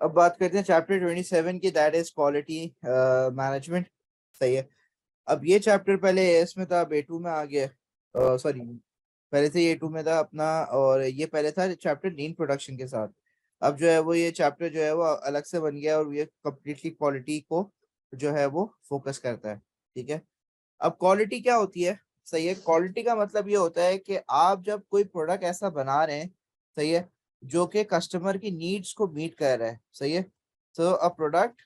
अब बात करते हैं चैप्टर 27 की, दैट इज क्वालिटी मैनेजमेंट। सही है। अब ये चैप्टर पहले एस में था, अब A2 में आ गया। सॉरी, पहले से A2 में था अपना, और ये पहले था चैप्टर लीन प्रोडक्शन के साथ। अब जो है वो ये चैप्टर जो है वो अलग से बन गया, और ये कम्प्लीटली क्वालिटी को जो है वो फोकस करता है। ठीक है। अब क्वालिटी क्या होती है? सही है। क्वालिटी का मतलब ये होता है कि आप जब कोई प्रोडक्ट ऐसा बना रहे हैं, सही है, जो कि कस्टमर की नीड्स को मीट कर रहा है। सही है। तो अ प्रोडक्ट,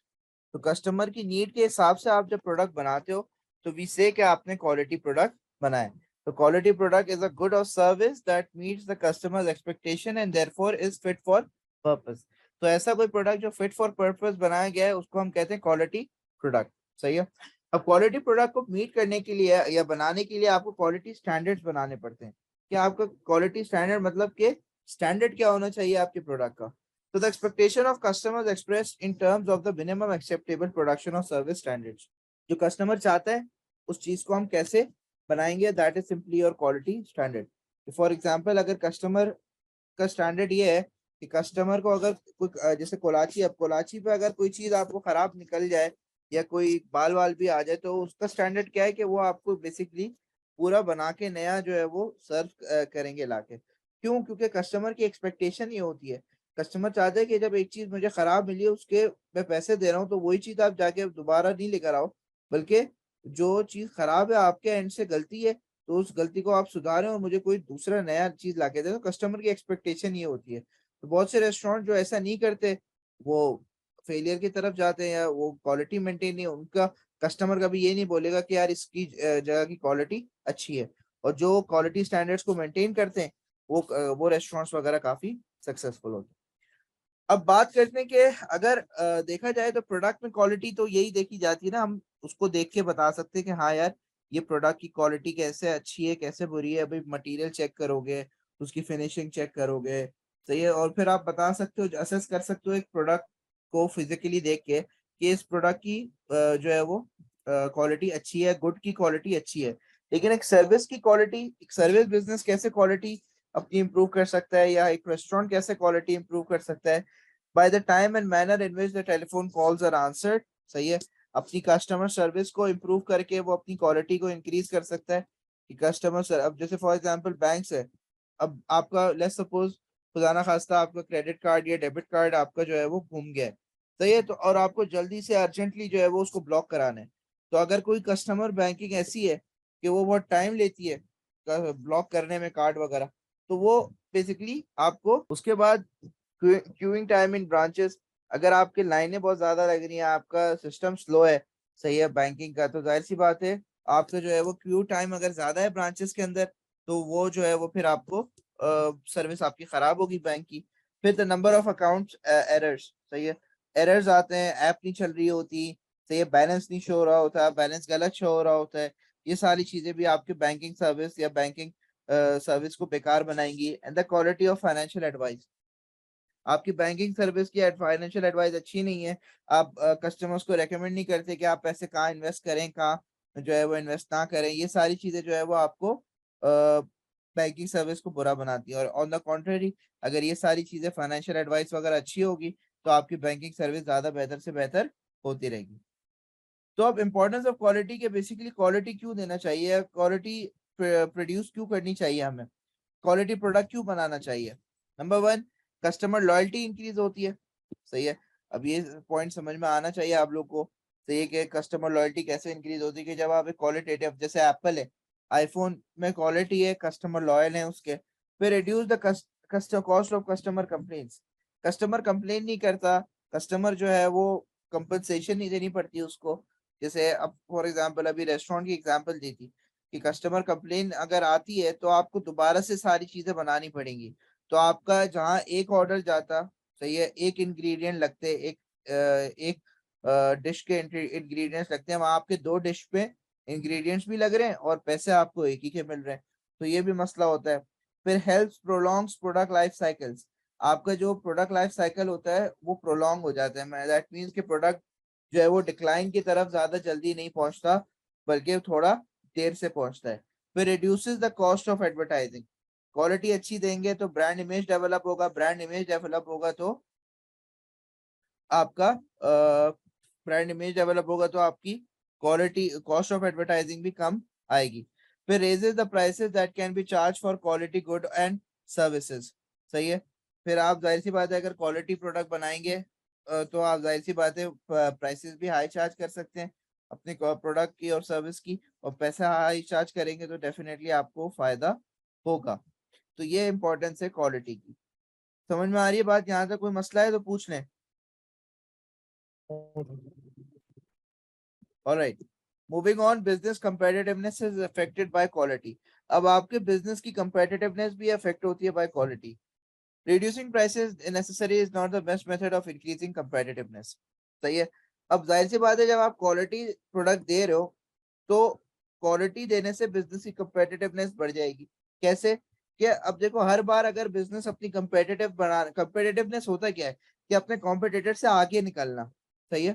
तो कस्टमर की नीड के हिसाब से आप जब प्रोडक्ट बनाते हो, तो वी से कि आपने क्वालिटी प्रोडक्ट बनाए। तो quality product is a good or service that meets the customers expectation and therefore is fit for purpose. तो ऐसा कोई प्रोडक्ट जो फिट फॉर पर्पस बनाया गया है, उसको हम कहते हैं क्वालिटी प्रोडक्ट। सही है। अब क्वालिटी प्रोडक्ट को मीट करने के लिए या बनाने के लिए आपको क्वालिटी स्टैंडर्ड्स बनाने पड़ते हैं। क्या आपका क्वालिटी स्टैंडर्ड मतलब कि स्टैंडर्ड क्या होना चाहिए आपके प्रोडक्ट का? तो the expectation of customers expressed in terms of the minimum acceptable production और सर्विस स्टैंडर्ड्स। जो कस्टमर चाहता है उस चीज को हम कैसे बनाएंगे, that is simply your quality standard. For example, अगर कस्टमर का स्टैंडर्ड ये है कि कस्टमर को अगर कोई जैसे कोलाची, अब कोलाची पे अगर कोई चीज आपको खराब निकल जाए या कोई बाल वाल भी आ जाए, तो उसका स्टैंडर्ड क्या है कि वो आपको बेसिकली पूरा बना के नया जो है वो सर्व करेंगे लाके। क्यों? क्योंकि कस्टमर की एक्सपेक्टेशन ये होती है। कस्टमर चाहते हैं कि जब एक चीज मुझे खराब मिली है, उसके मैं पैसे दे रहा हूँ, तो वही चीज आप जाके दोबारा नहीं लेकर आओ, बल्कि जो चीज खराब है आपके एंड से गलती है, तो उस गलती को आप सुधारें और मुझे कोई दूसरा नया चीज ला के दे। तो कस्टमर की एक्सपेक्टेशन ये होती है। तो बहुत से रेस्टोरेंट जो ऐसा नहीं करते, वो फेलियर की तरफ जाते हैं, या वो क्वालिटी मेंटेन नहीं, उनका कस्टमर कभी ये नहीं बोलेगा कि यार इसकी जगह की क्वालिटी अच्छी है। और जो क्वालिटी स्टैंडर्ड्स को मेंटेन करते हैं, वो रेस्टोरेंट्स वगैरह काफी सक्सेसफुल होते हैं। अब बात करते हैं कि अगर देखा जाए तो प्रोडक्ट में क्वालिटी तो यही देखी जाती है ना, हम उसको देख के बता सकते हैं कि हाँ यार, ये प्रोडक्ट की क्वालिटी कैसे अच्छी है कैसे बुरी है। अभी मटेरियल चेक करोगे, उसकी फिनिशिंग चेक करोगे, सही है, और फिर आप बता सकते हो, असेस कर सकते हो एक प्रोडक्ट को फिजिकली देख के कि इस प्रोडक्ट की जो है वो क्वालिटी अच्छी है, गुड की क्वालिटी अच्छी है। लेकिन एक सर्विस की क्वालिटी, एक सर्विस बिजनेस कैसे क्वालिटी अपनी इंप्रूव कर सकता है, या एक रेस्टोरेंट कैसे क्वालिटी इंप्रूव कर सकता है? By the time and manner in which the telephone calls are answered. सही है। अपनी कस्टमर सर्विस को इम्प्रूव करके वो अपनी क्वालिटी को इंक्रीज कर सकता है कि कस्टमर, अब जैसे फॉर एग्जांपल बैंक्स है, अब आपका लेट्स सपोज खुदा ना खास्ता आपका क्रेडिट कार्ड या डेबिट कार्ड आपका जो है वो घूम गया है। सही है। तो और आपको जल्दी से अर्जेंटली जो है वो उसको ब्लॉक कराना है। तो अगर कोई कस्टमर बैंकिंग ऐसी है कि वो बहुत टाइम लेती है ब्लॉक करने में कार्ड वगैरह, तो वो बेसिकली आपको उसके बाद क्यूइंग टाइम इन ब्रांचेस, अगर आपकी लाइनें बहुत ज्यादा लग रही हैं, आपका सिस्टम स्लो है, सही है, बैंकिंग का, तो जाहिर सी बात है आपका जो है वो क्यू टाइम अगर ज्यादा है ब्रांचेस के अंदर, तो वो जो है वो फिर आपको सर्विस आपकी खराब होगी बैंक की। फिर the number of account errors. सही है। एरर्स आते हैं, ऐप नहीं चल रही होती, सही है, बैलेंस नहीं शो हो रहा होता, बैलेंस गलत शो हो रहा होता है। ये सारी चीजें भी आपके बैंकिंग सर्विस या बैंकिंग सर्विस को बेकार बनाएंगी। And the quality of financial advice, आपकी बैंकिंग सर्विस की फाइनेंशियल एडवाइस अच्छी नहीं है। आप कस्टमर्स को रेकमेंड नहीं करते कि आप पैसे कहाँ इन्वेस्ट करें, कहाँ जो है वो इन्वेस्ट ना करें। ये सारी चीजें जो है वो आपको बैंकिंग सर्विस को बुरा बनाती है। और ऑन द कॉन्ट्रेरी, अगर ये सारी चीजें फाइनेंशियल एडवाइस वगैरह अच्छी होगी, तो आपकी बैंकिंग सर्विस ज्यादा बेहतर से बेहतर होती रहेगी। तो अब इम्पोर्टेंस ऑफ क्वालिटी के, बेसिकली क्वालिटी क्यों देना चाहिए, क्वालिटी प्रोड्यूस क्यों करनी चाहिए हमें, क्वालिटी प्रोडक्ट क्यों बनाना चाहिए? Number one, customer loyalty increase होती है। सही है। अब ये पॉइंट समझ में आना चाहिए आप लोग को। सही है कि कस्टमर लॉयल्टी कैसे इंक्रीज होती है, कि जब आप एक क्वालिटेटिव, जैसे एप्पल है, आईफोन में क्वालिटी है, कस्टमर लॉयल है उसके। फिर reduce the cost of customer complaints, customer complain नहीं करता, कस्टमर जो है वो कंपनसेशन नहीं देनी पड़ती उसको। जैसे अब फॉर एग्जांपल अभी रेस्टोरेंट की एग्जांपल दी थी कि कस्टमर कंप्लेन अगर आती है तो आपको दोबारा से सारी चीजें बनानी पड़ेंगी। तो आपका जहाँ एक ऑर्डर जाता, सही है, एक इंग्रेडिएंट लगते, एक डिश के इंग्रेडिएंट्स लगते हैं, वहां आपके दो डिश पे इंग्रेडिएंट्स भी लग रहे हैं और पैसे आपको एक ही के मिल रहे हैं। तो ये भी मसला होता है। फिर helps prolongs product life cycles, आपका जो प्रोडक्ट लाइफ साइकिल होता है वो प्रोलॉन्ग हो जाता है। दैट मीन्स कि प्रोडक्ट जो है वो डिक्लाइन की तरफ ज्यादा जल्दी नहीं पहुंचता, बल्कि थोड़ा देर से पहुंचता है। फिर reduces the cost of advertising, quality अच्छी देंगे तो ब्रांड इमेज डेवलप होगा, ब्रांड इमेज डेवलप होगा तो आपका ब्रांड इमेज डेवलप होगा तो आपकी क्वालिटी कॉस्ट ऑफ एडवर्टाइजिंग भी कम आएगी। फिर raises the prices that can be charge for quality good and services. सही है। फिर आप जाहिर सी बात है अगर क्वालिटी प्रोडक्ट बनाएंगे तो आप जाहिर सी बात है प्राइसेस भी हाई चार्ज कर सकते हैं अपने प्रोडक्ट की और सर्विस की, और पैसा हाई चार्ज करेंगे तो डेफिनेटली आपको फायदा होगा। तो ये इंपॉर्टेंस है क्वालिटी की। समझ में आ रही है बात? यहाँ तक कोई मसला है तो पूछ लें। Alright, moving on, business competitiveness is affected by quality। अब आपके बिजनेस की competitiveness भी अफेक्ट होती है bye quality. Reducing prices necessary is not the best method of increasing competitiveness। सही है। अब जाहिर सी बात है जब आप क्वालिटी प्रोडक्ट दे रहे हो तो क्वालिटी देने से बिजनेस की competitiveness बढ़ जाएगी। कैसे? कि अब देखो हर बार अगर बिजनेस अपनी competitiveness होता क्या है कि अपने कॉम्पिटिटर से आगे निकलना। सही है।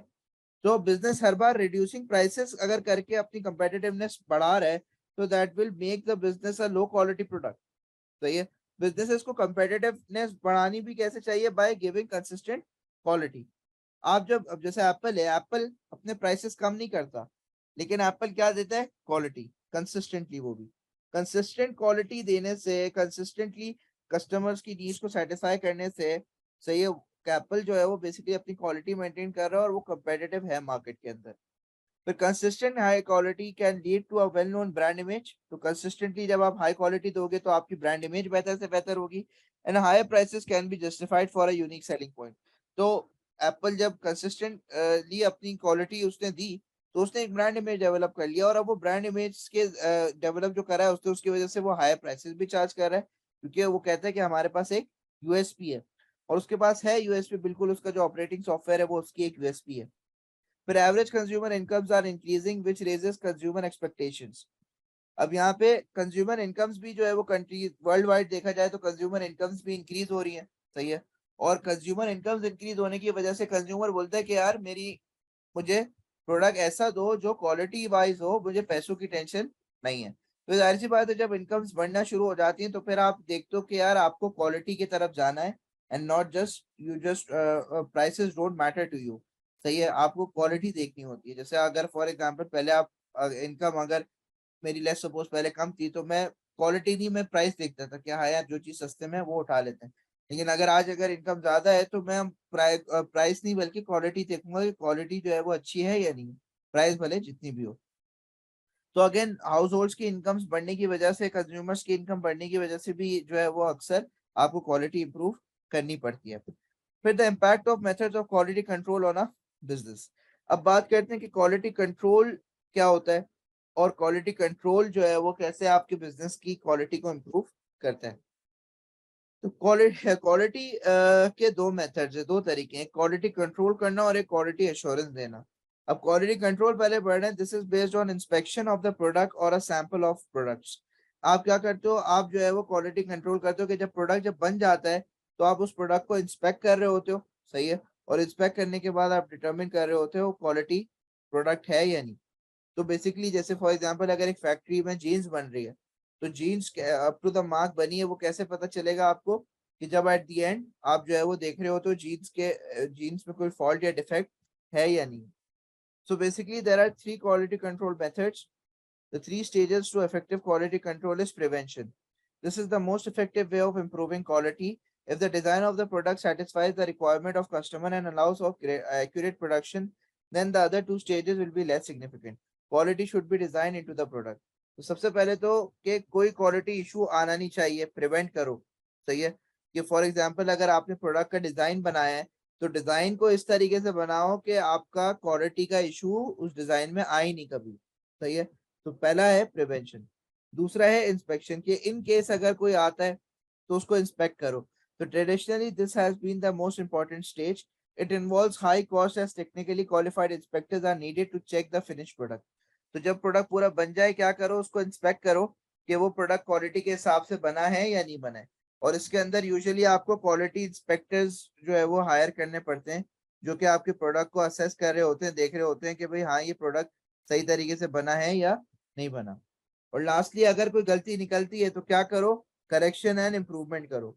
तो बिजनेस हर बार रिड्यूसिंग प्राइसेस अगर करके अपनी competitiveness बढ़ा रहा है तो that will make the business a low quality product. सही है। बिजनेसेस को competitiveness बढ़ानी भी कैसे चाहिए? By giving consistent quality. आप जब अब जैसे एप्पल है, एप्पल अपने प्राइसेस कम नहीं करता, लेकिन एप्पल क्या देता है? Quality consistently. वो भी कंसिस्टेंट क्वालिटी देने से, कंसिस्टेंटली कस्टमर्स की नीड्स को सेटिस्फाई करने से, सही है, एप्पल जो है वो बेसिकली अपनी क्वालिटी मेंटेन कर रहा है और वो कंपेटिटिव है मार्केट के अंदर। फिर consistent high quality can lead to a well known brand image. तो कंसिस्टेंटली जब आप हाई क्वालिटी दोगे तो आपकी ब्रांड इमेज बेहतर से बेहतर होगी। And higher prices can be justified for a unique selling point. तो एप्पल जब कंसिस्टेंटली अपनी क्वालिटी उसने दी तो उसने एक ब्रांड इमेज डेवलप कर लिया, और अब वो ब्रांड इमेज के डेवलप जो कर रहा है उसने, उसकी वजह से वो हायर प्राइसेस भी चार्ज कर रहा है, क्योंकि वो कहता है कि हमारे पास एक यूएसपी है, और उसके पास है यूएसपी, बिल्कुल उसका जो ऑपरेटिंग सॉफ्टवेयर है वो उसकी एक यूएसपी है। फिर average consumer incomes are increasing which raises consumer expectations. अब यहाँ पे कंज्यूमर इनकम्स भी जो है वो कंट्री वर्ल्ड वाइड देखा जाए तो कंज्यूमर इनकम्स भी इंक्रीज हो रही है। सही है। और कंज्यूमर इनकम्स इंक्रीज होने की वजह से कंज्यूमर बोलता है कि यार मेरी मुझे प्रोडक्ट ऐसा दो जो क्वालिटी वाइज हो, मुझे पैसों की टेंशन नहीं है। तो जाहिर सी बात है जब इनकम्स बढ़ना शुरू हो जाती हैं तो फिर आप देखते हो कि यार आपको क्वालिटी की तरफ जाना है, and not just you just prices don't matter to you. सही है। आपको क्वालिटी देखनी होती है। जैसे अगर फॉर एग्जांपल पहले आप इनकम अगर मेरी लेट्स सपोज पहले कम थी तो मैं क्वालिटी नहीं, मैं प्राइस देखता था कि हाँ यार जो चीज सस्ते में है वो उठा लेते हैं। लेकिन अगर आज अगर इनकम ज्यादा है तो मैं प्राइस नहीं बल्कि क्वालिटी देखूंगा कि क्वालिटी जो है वो अच्छी है या नहीं, प्राइस भले जितनी भी हो। तो अगेन हाउस होल्ड की इनकम्स बढ़ने की वजह से, कंज्यूमर्स की इनकम बढ़ने की वजह से भी जो है वो अक्सर आपको क्वालिटी इंप्रूव करनी पड़ती है। फिर the impact of methods of quality control on a business. अब बात करते हैं कि क्वालिटी कंट्रोल क्या होता है और क्वालिटी कंट्रोल जो है वो कैसे आपके बिजनेस की क्वालिटी को इम्प्रूव करता है। तो क्वालिटी के दो मेथड्स है, दो तरीके हैं, क्वालिटी कंट्रोल करना और एक क्वालिटी एश्योरेंस देना। अब क्वालिटी कंट्रोल पहले बढ़ रहे हैं, this is based on inspection of the product और अ सैंपल ऑफ प्रोडक्ट्स। आप क्या करते हो? आप जो है वो क्वालिटी कंट्रोल करते हो कि जब प्रोडक्ट जब बन जाता है तो आप उस प्रोडक्ट को इंस्पेक्ट कर रहे होते हो। सही है। और इंस्पेक्ट करने के बाद आप डिटरमिन कर रहे होते हो क्वालिटी प्रोडक्ट है या नहीं। तो बेसिकली जैसे फॉर एग्जांपल अगर एक फैक्ट्री में जीन्स बन रही है तो jeans up to the mark बनी है, वो कैसे पता चलेगा आपको? कि जब एट द एंड आप जो है वो देख रहे हो तो जीन्स में कोई फॉल्ट या डिफेक्ट है या नहीं। So basically there are three quality control methods. The three stages to effective quality control is prevention. This is the most effective way of improving quality. If the design of the product satisfies the requirement of customer and allows of accurate production, then the other two stages will be less significant. Quality should be designed into the product. तो सबसे पहले तो कि कोई quality issue आना नहीं चाहिए, prevent करो। सही है। कि फॉर एग्जांपल अगर आपने प्रोडक्ट का डिजाइन बनाया है तो डिजाइन को इस तरीके से बनाओ कि आपका क्वालिटी का इशू उस डिजाइन में आए नहीं कभी। सही है। तो पहला है प्रिवेंशन। दूसरा है इंस्पेक्शन, कि इन केस अगर कोई आता है तो उसको इंस्पेक्ट करो। तो traditionally this has been the most important stage. It involves high cost as technically qualified inspectors are needed to check the finish product. तो जब प्रोडक्ट पूरा बन जाए क्या करो? उसको इंस्पेक्ट करो कि वो प्रोडक्ट क्वालिटी के हिसाब से बना है या नहीं बना है। और इसके अंदर यूजुअली आपको क्वालिटी इंस्पेक्टर्स जो है वो हायर करने पड़ते हैं, जो कि आपके प्रोडक्ट को असेस कर रहे होते हैं, देख रहे होते हैं कि भाई हाँ ये प्रोडक्ट सही तरीके से बना है या नहीं बना। और लास्टली अगर कोई गलती निकलती है तो क्या करो? करेक्शन एंड इम्प्रूवमेंट करो।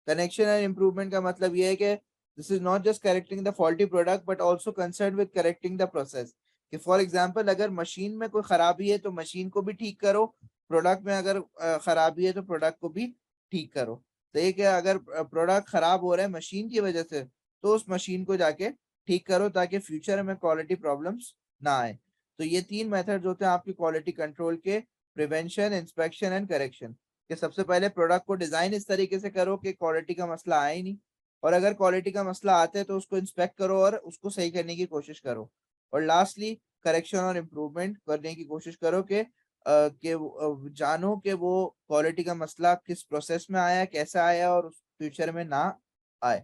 करेक्शन एंड इम्प्रूवमेंट का मतलब ये है कि this is not just correcting the faulty product but also concern with correcting the process. कि फॉर एग्जाम्पल अगर मशीन में कोई खराबी है तो मशीन को भी ठीक करो, प्रोडक्ट में अगर खराबी है तो प्रोडक्ट को भी ठीक करो। तो ये क्या, अगर प्रोडक्ट खराब हो रहा है मशीन की वजह से तो उस मशीन को जाके ठीक करो ताकि फ्यूचर में क्वालिटी प्रॉब्लम्स ना आए। तो ये तीन मेथड्स होते हैं आपकी क्वालिटी कंट्रोल के, प्रिवेंशन, इंस्पेक्शन एंड करेक्शन। कि सबसे पहले प्रोडक्ट को डिजाइन इस तरीके से करो कि क्वालिटी का मसला आए ही नहीं, और अगर क्वालिटी का मसला आता है तो उसको इंस्पेक्ट करो और उसको सही करने की कोशिश करो, और लास्टली करेक्शन और इम्प्रूवमेंट करने की कोशिश करो जानो कि वो क्वालिटी का मसला किस प्रोसेस में आया, कैसे आया, और उस फ्यूचर में ना आए।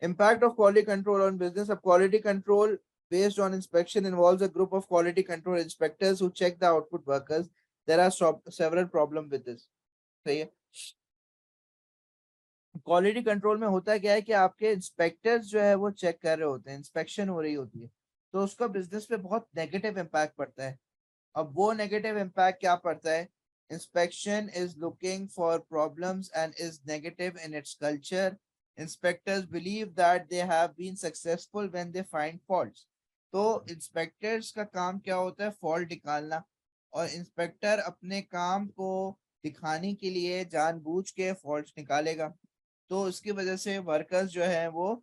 Impact of quality control on business. Of quality control based on inspection involves a group of quality control inspectors who check the output workers. There are several problems with this. सही है। Quality control में होता क्या है कि आपके inspectors जो है वो चेक कर रहे होते हैं, इंस्पेक्शन हो रही होती है, तो उसका बिजनेस पे बहुत नेगेटिव इम्पैक्ट पड़ता है। अब वो नेगेटिव इम्पैक्ट क्या पड़ता है? Inspection is looking for problems and is negative in its culture. Inspectors believe that they have been successful when they find faults. तो इंस्पेक्टर्स का काम क्या होता है? फॉल्ट निकालना। और इंस्पेक्टर अपने काम को दिखाने के लिए जानबूझ के फॉल्ट्स निकालेगा। तो इसकी वजह से वर्कर्स जो है वो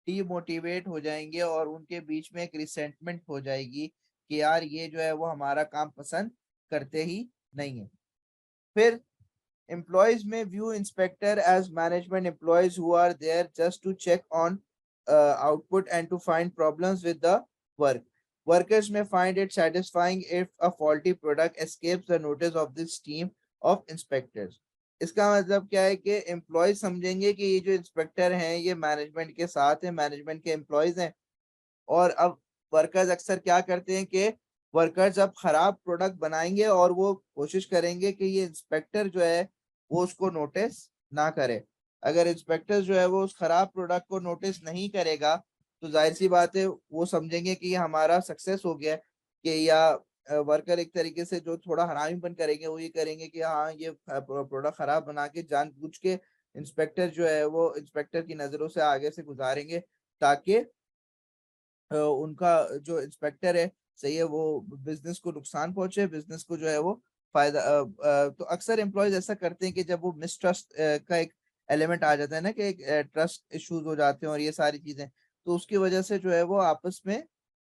डीमोटिवेट हो जाएंगे और उनके बीच में एक रिसेंटमेंट हो जाएगी कि यार ये जो है वो हमारा काम पसंद करते ही नहीं है। फिर employees may view inspector as management employees who are there just to check on output and to find problems with the work. Workers may find it satisfying if a faulty product escapes the notice of this team of inspectors. इसका मतलब क्या है कि employ समझेंगे कि ये जो inspector हैं ये मैनेजमेंट के साथ है, मैनेजमेंट के एम्प्लॉयज हैं। और अब वर्कर्स अक्सर क्या करते हैं कि वर्कर्स अब खराब प्रोडक्ट बनाएंगे और वो कोशिश करेंगे कि ये इंस्पेक्टर जो है वो उसको नोटिस ना करे। अगर इंस्पेक्टर जो है वो उस खराब प्रोडक्ट को नोटिस नहीं करेगा तो जाहिर सी बात है वो समझेंगे कि ये हमारा सक्सेस हो गया है। कि या वर्कर एक तरीके से जो थोड़ा हरामीपन करेंगे वो ये करेंगे कि हाँ ये प्रोडक्ट खराब बना के जानबूझ के इंस्पेक्टर जो है वो इंस्पेक्टर की नजरों से आगे से गुजारेंगे ताकि उनका जो इंस्पेक्टर है सही है वो बिजनेस को नुकसान पहुंचे, बिजनेस को जो है वो फायदा। तो अक्सर एम्प्लॉयज ऐसा करते हैं कि जब वो मिसट्रस्ट का एक एलिमेंट आ जाता है ना कि एक ट्रस्ट इश्यूज हो जाते हैं और ये सारी चीजें, तो उसकी वजह से जो है वो आपस में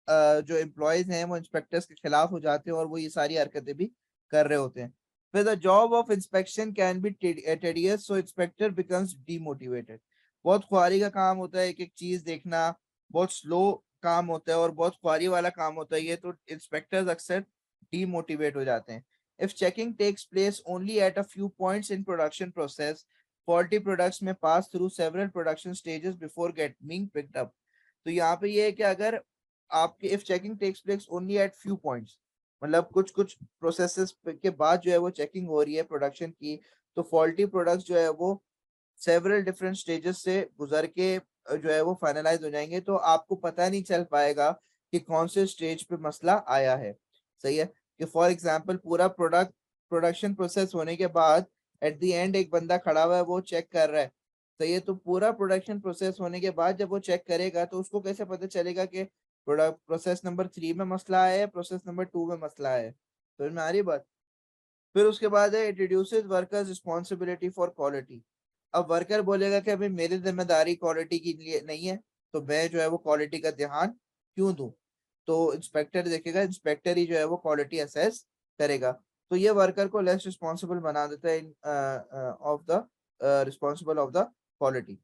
जो एम्प्लॉयज हैं वो इंस्पेक्टर्स के खिलाफ हो जाते हैं और वो ये सारी हरकतें भी कर रहे होते हैं। फिर the job of inspection can be tedious so inspector becomes demotivated. बहुत ख्वारी का काम होता है, एक एक चीज देखना बहुत स्लो काम होता है और बहुत ख्वारी वाला काम होता है ये, तो इंस्पेक्टर्स अक्सर डीमोटिवेट हो जाते हैं। If checking takes place only at a few points in production process, faulty products may pass through several production stages before get being picked up. तो यहाँ पे ये है कि अगर आपके if checking takes place only at few points, मतलब कुछ कुछ प्रोसेसेस के बाद जो है वो चेकिंग हो रही है प्रोडक्शन की, तो फॉल्टी प्रोडक्ट्स जो है वो सेवरल डिफरेंट स्टेजेस से गुजर के जो है वो फाइनलाइज हो जाएंगे, तो आपको पता नहीं चल पाएगा कि कौन से स्टेज पे मसला आया है। सही है। कि फॉर एग्जांपल पूरा प्रोडक्शन प्रोसेस होने के बाद एट द एंड एक बंदा खड़ा हुआ है वो चेक कर रहा है। सही है। तो पूरा प्रोडक्शन प्रोसेस होने के बाद जब वो चेक करेगा तो उसको कैसे पता चलेगा कि प्रोडक्ट प्रोसेस नंबर 3 में मसला आया है, प्रोसेस नंबर 2 में मसला आया है। तो इसमें आ रही बात। फिर उसके बाद है it reduces workers responsibility for quality. अब वर्कर बोलेगा कि अभी मेरी जिम्मेदारी क्वालिटी की लिए नहीं है, तो मैं जो है वो क्वालिटी का ध्यान क्यों दूं? तो इंस्पेक्टर देखेगा, इंस्पेक्टर ही जो है वो क्वालिटी असेस करेगा। तो ये वर्कर को लेस रिस्पॉन्सिबल बना देता है of the responsible of the quality.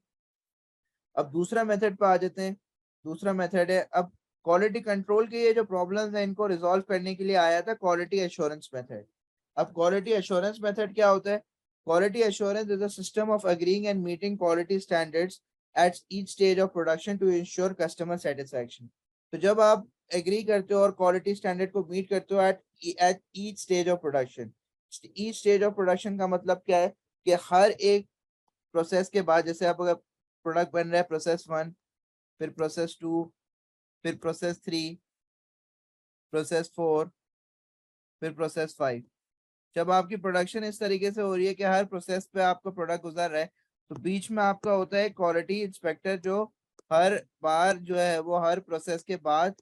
अब दूसरा मेथड पे आ जाते हैं। दूसरा मेथड है, अब क्वालिटी कंट्रोल के ये जो प्रॉब्लम्स हैं इनको रिजॉल्व करने के लिए आया था क्वालिटी एश्योरेंस मेथड। अब क्वालिटी एश्योरेंस मेथड क्या होता है? Quality assurance is a system of agreeing and meeting quality standards at each stage of production to ensure customer satisfaction. तो जब आप एग्री करते हो और क्वालिटी स्टैंडर्ड को मीट करते हो eight each stage of production. Each stage of production का मतलब क्या है? कि हर एक प्रोसेस के बाद, जैसे आप अगर प्रोडक्ट बन रहा है प्रोसेस 1, फिर प्रोसेस 2, फिर प्रोसेस 3, प्रोसेस 4, फिर प्रोसेस 5। जब आपकी प्रोडक्शन इस तरीके से हो रही है कि हर प्रोसेस पे आपका प्रोडक्ट गुजर रहा है, तो बीच में आपका होता है क्वालिटी इंस्पेक्टर, जो हर बार जो है वो हर प्रोसेस के बाद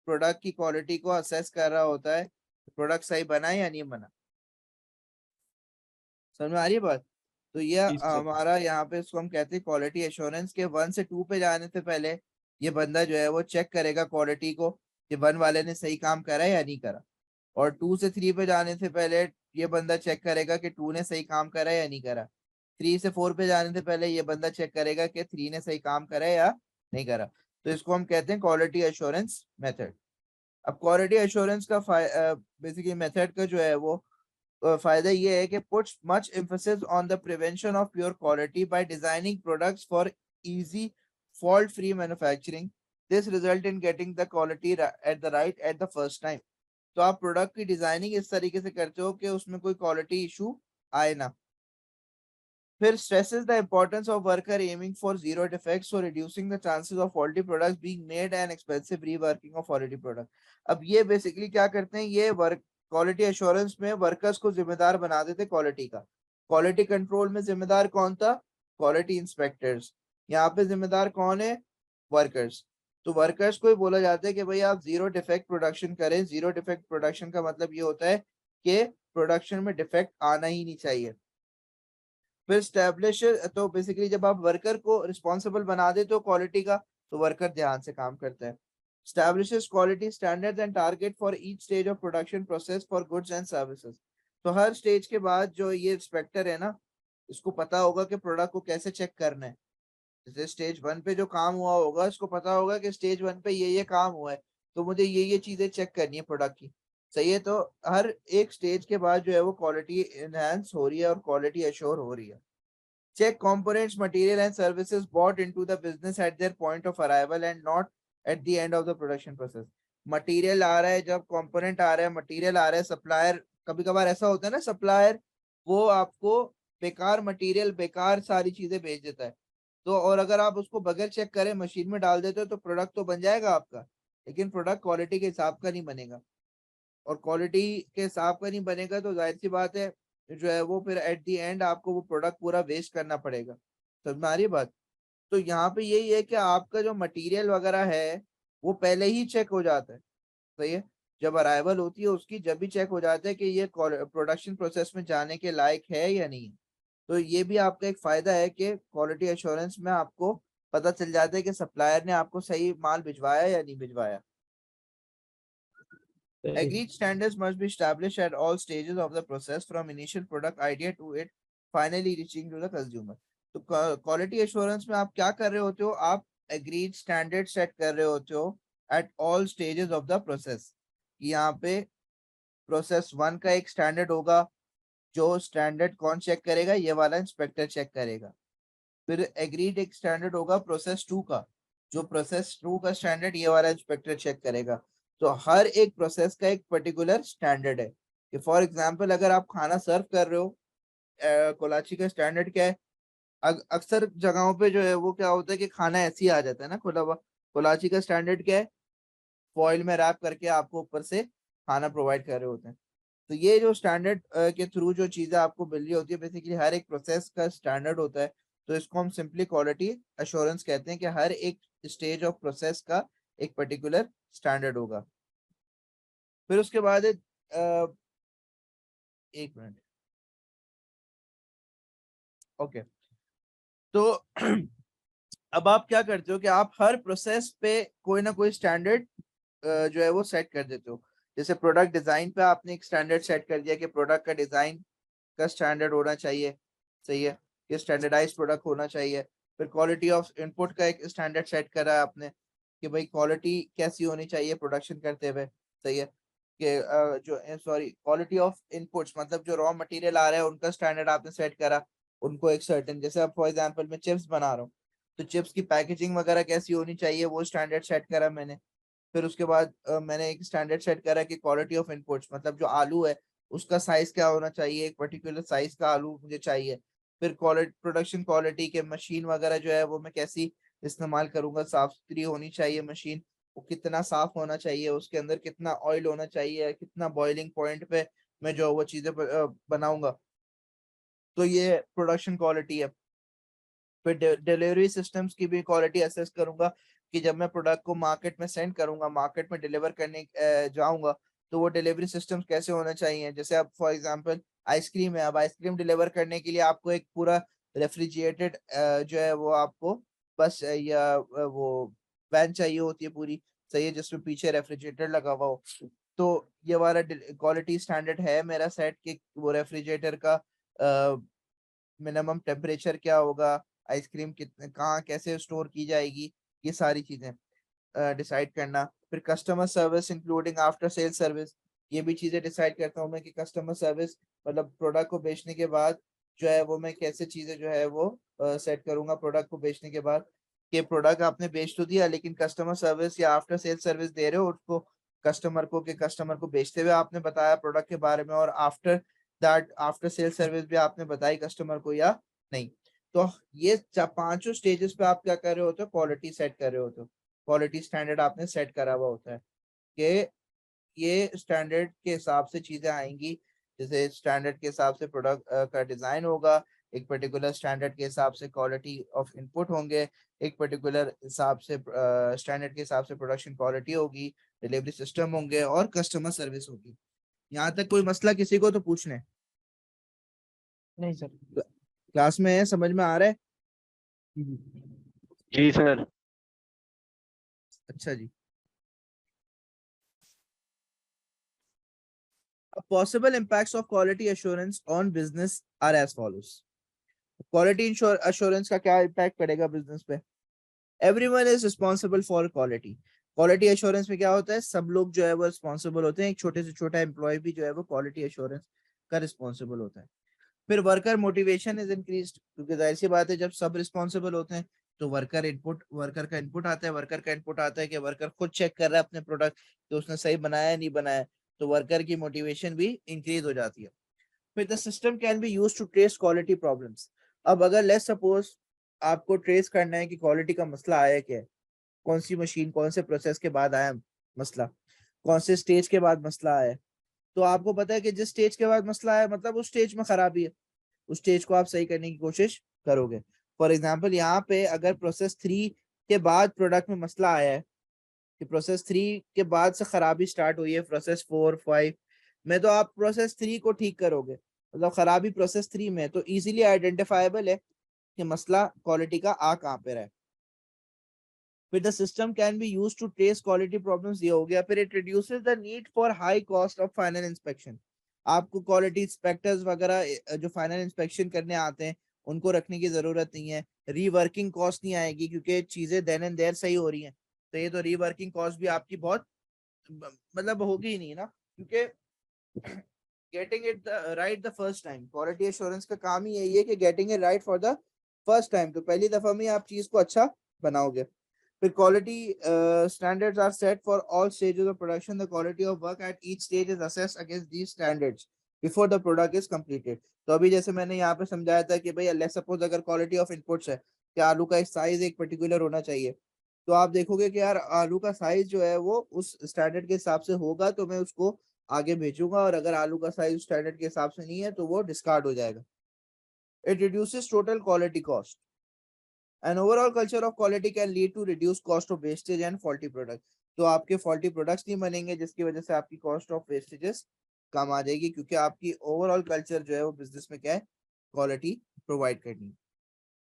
प्रोडक्ट की क्वालिटी को असेस कर रहा होता है, प्रोडक्ट सही बना है या नहीं बना। समझ में आ रही है बात। तो ये जी सर। हमारा यहाँ पे इसको हम कहते हैं क्वालिटी एश्योरेंस के 1 से 2 पे जाने से पहले ये बंदा जो है वो चेक करेगा क्वालिटी को कि 1 वाले ने सही काम करा है या नहीं करा, और 2 से 3 पे जाने से पहले ये बंदा चेक करेगा कि 2 ने सही काम करा है या नहीं करा। 3 से 4 पे जाने से पहले ये बंदा चेक करेगा कि 3 ने सही काम करा है या नहीं करा। तो इसको हम कहते हैं क्वालिटी एश्योरेंस मेथड। अब क्वालिटी एश्योरेंस का बेसिकली मेथड का जो है वो फायदा ये है कि puts much emphasis on the prevention of poor quality by designing products for easy fault free manufacturing. This result in getting the quality at the first time. तो आप प्रोडक्ट की डिजाइनिंग इस तरीके से करते हो कि उसमें कोई क्वालिटी इशू आए ना। फिर stresses the importance of worker aiming for zero defects, so reducing the chances of faulty products being made and expensive reworking of quality product। अब ये बेसिकली क्या करते हैं, ये वर्क क्वालिटी एश्योरेंस में वर्कर्स को जिम्मेदार बना देते क्वालिटी का। क्वालिटी कंट्रोल में जिम्मेदार कौन था, क्वालिटी इंस्पेक्टर्स। यहाँ पे जिम्मेदार कौन है, वर्कर्स। तो वर्कर्स को ही बोला जाता है कि भाई आप जीरो डिफेक्ट प्रोडक्शन करें। जीरो डिफेक्ट प्रोडक्शन का मतलब ये होता है कि प्रोडक्शन में डिफेक्ट आना ही नहीं चाहिए। फिर स्टैब्लिश, तो बेसिकली जब आप वर्कर को रिस्पॉन्सिबल बना देते हो क्वालिटी का, तो वर्कर ध्यान से काम करता है। Establishes quality standards and target for each stage of production process for goods and services. तो हर स्टेज के बाद जो ये इंस्पेक्टर है ना, इसको पता होगा कि प्रोडक्ट को कैसे चेक करना है। जैसे स्टेज 1 पे जो काम हुआ होगा, इसको पता होगा कि स्टेज 1 पे ये काम हुआ है, तो मुझे ये चीजें चेक करनी है प्रोडक्ट की। सही है। तो हर एक स्टेज के बाद जो है वो क्वालिटी एनहांस हो रही है और क्वालिटी एश्योर हो रही है। Check components, material and services bought into the business at their point of arrival and not at the end of the production process। Material आ रहा है, जब कंपोनेंट आ रहा है, मटेरियल आ रहा है, सप्लायर, कभी कभार ऐसा होता है ना, सप्लायर वो आपको बेकार मटेरियल, बेकार सारी चीजें भेज देता है। तो और अगर आप उसको बगैर चेक करें मशीन में डाल देते हो तो प्रोडक्ट तो बन जाएगा आपका, लेकिन प्रोडक्ट क्वालिटी के हिसाब का नहीं बनेगा। और क्वालिटी के हिसाब का नहीं बनेगा तो जाहिर सी बात है जो है वो फिर एट द एंड आपको वो प्रोडक्ट पूरा वेस्ट करना पड़ेगा। समझ में आ रही है बात। तो यहाँ पे यही है कि आपका जो मटेरियल वगैरह है वो पहले ही चेक हो जाता है। सही है। जब अराइवल होती है उसकी, जब भी चेक हो जाता है कि ये प्रोडक्शन प्रोसेस में जाने के लायक है या नहीं। तो ये भी आपका एक फायदा है कि क्वालिटी एश्योरेंस में आपको पता चल जाता है कि सप्लायर ने आपको सही माल भिजवाया या नहीं भिजवाया। Agreed standards must be established at all stages of the process from initial product idea to it finally reaching to the consumer। तो क्वालिटी एश्योरेंस में आप क्या कर रहे होते हो, आप एग्रीड स्टैंडर्ड सेट कर रहे होते हो at all stages of the process. यहाँ पे प्रोसेस 1 का एक स्टैंडर्ड होगा, जो स्टैंडर्ड कौन चेक करेगा, ये वाला इंस्पेक्टर चेक करेगा। फिर एग्रीड एक स्टैंडर्ड होगा प्रोसेस 2 का, जो प्रोसेस 2 का स्टैंडर्ड ये वाला इंस्पेक्टर चेक करेगा। तो हर एक प्रोसेस का एक पर्टिकुलर स्टैंडर्ड है कि फॉर एग्जांपल अगर आप खाना सर्व कर रहे हो, कोलाची का स्टैंडर्ड क्या है। अक्सर जगहों पे जो है वो क्या होता है कि खाना ऐसे ही आ जाता है ना खुला हुआ। कोलाची का स्टैंडर्ड क्या है, फॉइल में रैप करके आपको ऊपर से खाना प्रोवाइड कर रहे होते हैं। तो ये जो स्टैंडर्ड के थ्रू जो चीजें आपको मिल रही होती है, बेसिकली हर एक प्रोसेस का स्टैंडर्ड होता है। तो इसको हम सिंपली क्वालिटी अश्योरेंस कहते हैं कि हर एक स्टेज ऑफ प्रोसेस का एक पर्टिकुलर स्टैंडर्ड होगा। फिर उसके बाद एक मिनट, ओके। तो अब आप क्या करते हो कि आप हर प्रोसेस पे कोई ना कोई स्टैंडर्ड जो है वो सेट कर देते हो। जैसे प्रोडक्ट डिजाइन पे आपने एक स्टैंडर्ड सेट कर दिया कि प्रोडक्ट का डिजाइन का स्टैंडर्ड होना चाहिए। सही है, कि स्टैंडर्डाइज प्रोडक्ट होना चाहिए। फिर क्वालिटी ऑफ इनपुट का एक स्टैंडर्ड सेट करा है आपने कि भाई क्वालिटी कैसी होनी चाहिए प्रोडक्शन करते हुए। सही है। कि जो सॉरी क्वालिटी ऑफ इनपुट्स मतलब जो रॉ मटेरियल आ रहा है उनका स्टैंडर्ड आपने सेट करा। उनको एक सर्टेन, जैसे अब फॉर एग्जांपल मैं चिप्स बना रहा हूँ, तो चिप्स की पैकेजिंग वगैरह कैसी होनी चाहिए वो स्टैंडर्ड सेट करा मैंने। फिर उसके बाद मैंने एक स्टैंडर्ड सेट करा कि क्वालिटी ऑफ इनपुट्स मतलब जो आलू है उसका साइज क्या होना चाहिए, एक पर्टिकुलर साइज का आलू मुझे चाहिए। फिर क्वालिटी, प्रोडक्शन क्वालिटी के मशीन वगैरह जो है वो मैं कैसी इस्तेमाल करूंगा, साफ सुथरी होनी चाहिए मशीन, वो कितना साफ होना चाहिए, उसके अंदर कितना ऑयल होना चाहिए, कितना बॉइलिंग पॉइंट पे मैं जो वो चीजें बनाऊंगा। तो ये प्रोडक्शन क्वालिटी है। फिर डिलीवरी सिस्टम्स की भी क्वालिटी असेस करूंगा कि जब मैं प्रोडक्ट को मार्केट में सेंड करूंगा, मार्केट में डिलीवर करने जाऊंगा, तो वो डिलीवरी सिस्टम्स कैसे होने चाहिए। जैसे अब फॉर एग्जांपल आइसक्रीम है, अब आइसक्रीम डिलीवर करने के लिए आपको एक पूरा रेफ्रिजरेटेड जो है वो आपको बस या वो वैन चाहिए होती है पूरी, सही है, जिसमें पीछे रेफ्रिजरेटर लगा हुआ हो। तो ये वाला क्वालिटी स्टैंडर्ड है मेरा सेट कि वो रेफ्रिजरेटर का मिनिमम टेम्परेचर क्या होगा, आइसक्रीम कितने कहाँ कैसे स्टोर की जाएगी, ये सारी चीजें डिसाइड करना। फिर customer service including after sale service, ये भी चीजें डिसाइड करता हूँ मैं कि कस्टमर सर्विस मतलब प्रोडक्ट को बेचने के बाद जो है वो मैं कैसे चीजें जो है वो सेट करूंगा प्रोडक्ट को बेचने के बाद। कि प्रोडक्ट आपने बेच तो दिया लेकिन कस्टमर सर्विस या आफ्टर सेल सर्विस दे रहे हो उसको कस्टमर को, कि कस्टमर को बेचते हुए आपने बताया प्रोडक्ट के बारे में, और after that after sale service भी आपने बताई कस्टमर को या नहीं। तो ये पांचों स्टेजेस पे आप क्या कर रहे होते हो, क्वालिटी सेट कर रहे होते हो, क्वालिटी स्टैंडर्ड आपने सेट करा हुआ होता है कि ये स्टैंडर्ड के हिसाब से चीजें आएंगी। जैसे स्टैंडर्ड के हिसाब से प्रोडक्ट का डिजाइन होगा, एक पर्टिकुलर स्टैंडर्ड के हिसाब से क्वालिटी ऑफ इनपुट होंगे, एक पर्टिकुलर हिसाब से स्टैंडर्ड के हिसाब से प्रोडक्शन क्वालिटी होगी, डिलीवरी सिस्टम होंगे और कस्टमर सर्विस होगी। यहाँ तक कोई मसला किसी को तो पूछ लें। नहीं सर। क्लास में है, समझ में आ रहा है? जी सर। अच्छा जी। Possible impacts of quality assurance on business are as follows. Quality assurance का क्या इम्पैक्ट पड़ेगा बिजनेस पे? Everyone is responsible for quality. Quality assurance में क्या होता है, सब लोग जो है वो रिस्पॉन्सिबल होते हैं, एक छोटे से छोटा एम्प्लॉय भी जो है वो क्वालिटी एश्योरेंस का रिस्पॉन्सिबल होता है। फिर वर्कर मोटिवेशन इज इंक्रीज्ड, क्योंकि जाहिर सी बात है जब सब रिस्पॉन्सिबल होते हैं तो वर्कर का इनपुट आता है, वर्कर का इनपुट आता है कि वर्कर खुद चेक कर रहा है अपने प्रोडक्ट तो उसने सही बनाया है नहीं बनाया, तो वर्कर की मोटिवेशन भी इंक्रीज हो जाती है। फिर the system can be use to trace quality problems. अब अगर लेट्स सपोज आपको ट्रेस करना है कि क्वालिटी का मसला आया क्या है, कौन सी मशीन कौन से प्रोसेस के बाद आया मसला, कौन से स्टेज के बाद मसला आया, तो आपको पता है कि जिस स्टेज के बाद मसला आया मतलब उस स्टेज में खराबी है, उस स्टेज को आप सही करने की कोशिश करोगे। फॉर एग्जाम्पल यहाँ पे अगर प्रोसेस 3 के बाद प्रोडक्ट में मसला आया है कि प्रोसेस 3 के बाद से खराबी स्टार्ट हुई है प्रोसेस 4 5 में, तो आप प्रोसेस 3 को ठीक करोगे, मतलब खराबी प्रोसेस 3 में, तो इजीली आइडेंटिफाइबल है कि मसला क्वालिटी का आ कहाँ पे रहा है। फिर the system can be use to trace quality problems, ये हो गया। फिर it reduces the need for high cost of final inspection. आपको क्वालिटी इंस्पेक्टर्स वगैरह जो फाइनल इंस्पेक्शन करने आते हैं उनको रखने की जरूरत नहीं है, रीवर्किंग कॉस्ट नहीं आएगी क्योंकि चीजें देन एंड देयर सही हो रही हैं, तो ये तो रीवर्किंग कॉस्ट भी आपकी बहुत मतलब होगी ही नहीं ना, क्योंकि getting it right the first time, quality assurance का काम ही यही है कि getting it right for the first time, तो पहली दफा में आप चीज को अच्छा बनाओगे। फिर quality standards are set for all stages of production. The quality of work at each stage is assessed against these standards before the product is completed. तो अभी जैसे मैंने यहाँ पे समझाया था कि भाई लेट्स सपोज अगर क्वालिटी ऑफ इनपुट्स है कि आलू का साइज एक पर्टिकुलर होना चाहिए, तो आप देखोगे कि यार आलू का साइज जो है वो उस स्टैंडर्ड के हिसाब से होगा तो मैं उसको आगे भेजूंगा, और अगर आलू का साइज स्टैंडर्ड के हिसाब से नहीं है तो वो डिस्कार्ड हो जाएगा। It reduces total quality cost. An overall culture of quality can lead to reduced cost of wastage and faulty product. तो आपके faulty products नहीं बनेंगे जिसकी वजह से आपकी cost of wastages कम आ जाएगी, क्योंकि आपकी ओवरऑल कल्चर जो है वो बिजनेस में क्या है, क्वालिटी प्रोवाइड करनी।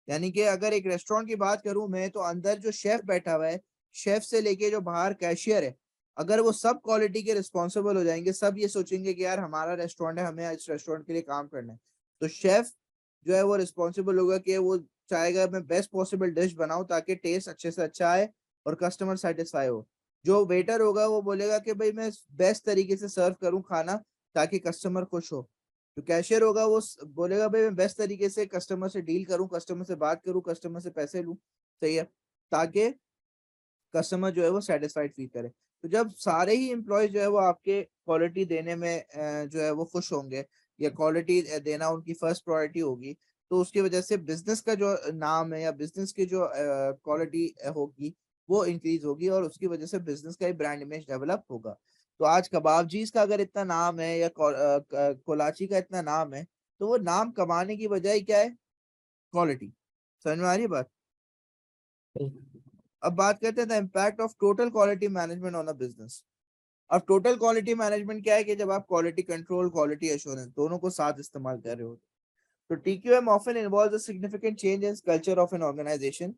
यानी कि अगर एक रेस्टोरेंट की बात करूं मैं, तो अंदर जो शेफ बैठा हुआ है, शेफ से लेके जो बाहर कैशियर है, अगर वो सब क्वालिटी के रिस्पॉन्सिबल हो जाएंगे, सब ये सोचेंगे कि यार हमारा रेस्टोरेंट है, हमें इस रेस्टोरेंट के लिए काम करना है, तो शेफ जो है वो रिस्पॉन्सिबल होगा कि वो चाहेगा मैं बेस्ट पॉसिबल डिश बनाऊं ताकि टेस्ट अच्छे से अच्छा आए और कस्टमर सेटिस्फाई हो। जो वेटर होगा वो बोलेगा कि भाई मैं बेस्ट तरीके से सर्व करूं खाना ताकि कस्टमर खुश हो। जो कैशियर होगा वो बोलेगा भाई मैं बेस्ट तरीके से कस्टमर से डील करूं, कस्टमर से बात करूं, कस्टमर से पैसे लूं, सही है, ताकि कस्टमर जो है वो सेटिस्फाइड फील करे। तो जब सारे ही एम्प्लॉय जो है वो आपके क्वालिटी देने में जो है वो खुश होंगे या क्वालिटी देना उनकी फर्स्ट प्रायोरिटी होगी, तो उसकी वजह से बिजनेस का जो नाम है या बिजनेस की जो क्वालिटी होगी वो इंक्रीज होगी, और उसकी वजह से बिजनेस का ही ब्रांड इमेज डेवलप होगा। तो आज कबाबजीज का अगर इतना नाम है या कोलाची का इतना नाम है, तो वो नाम कमाने की बजाय क्या है, क्वालिटी। समझ में आ रही है बात? सही। अब बात करते हैं the impact of total quality management on a business. अब टोटल क्वालिटी मैनेजमेंट क्या है कि जब आप क्वालिटी कंट्रोल क्वालिटी एश्योरेंस दोनों को साथ इस्तेमाल कर रहे हो, तो TQM often involves a significant change in culture of an organization.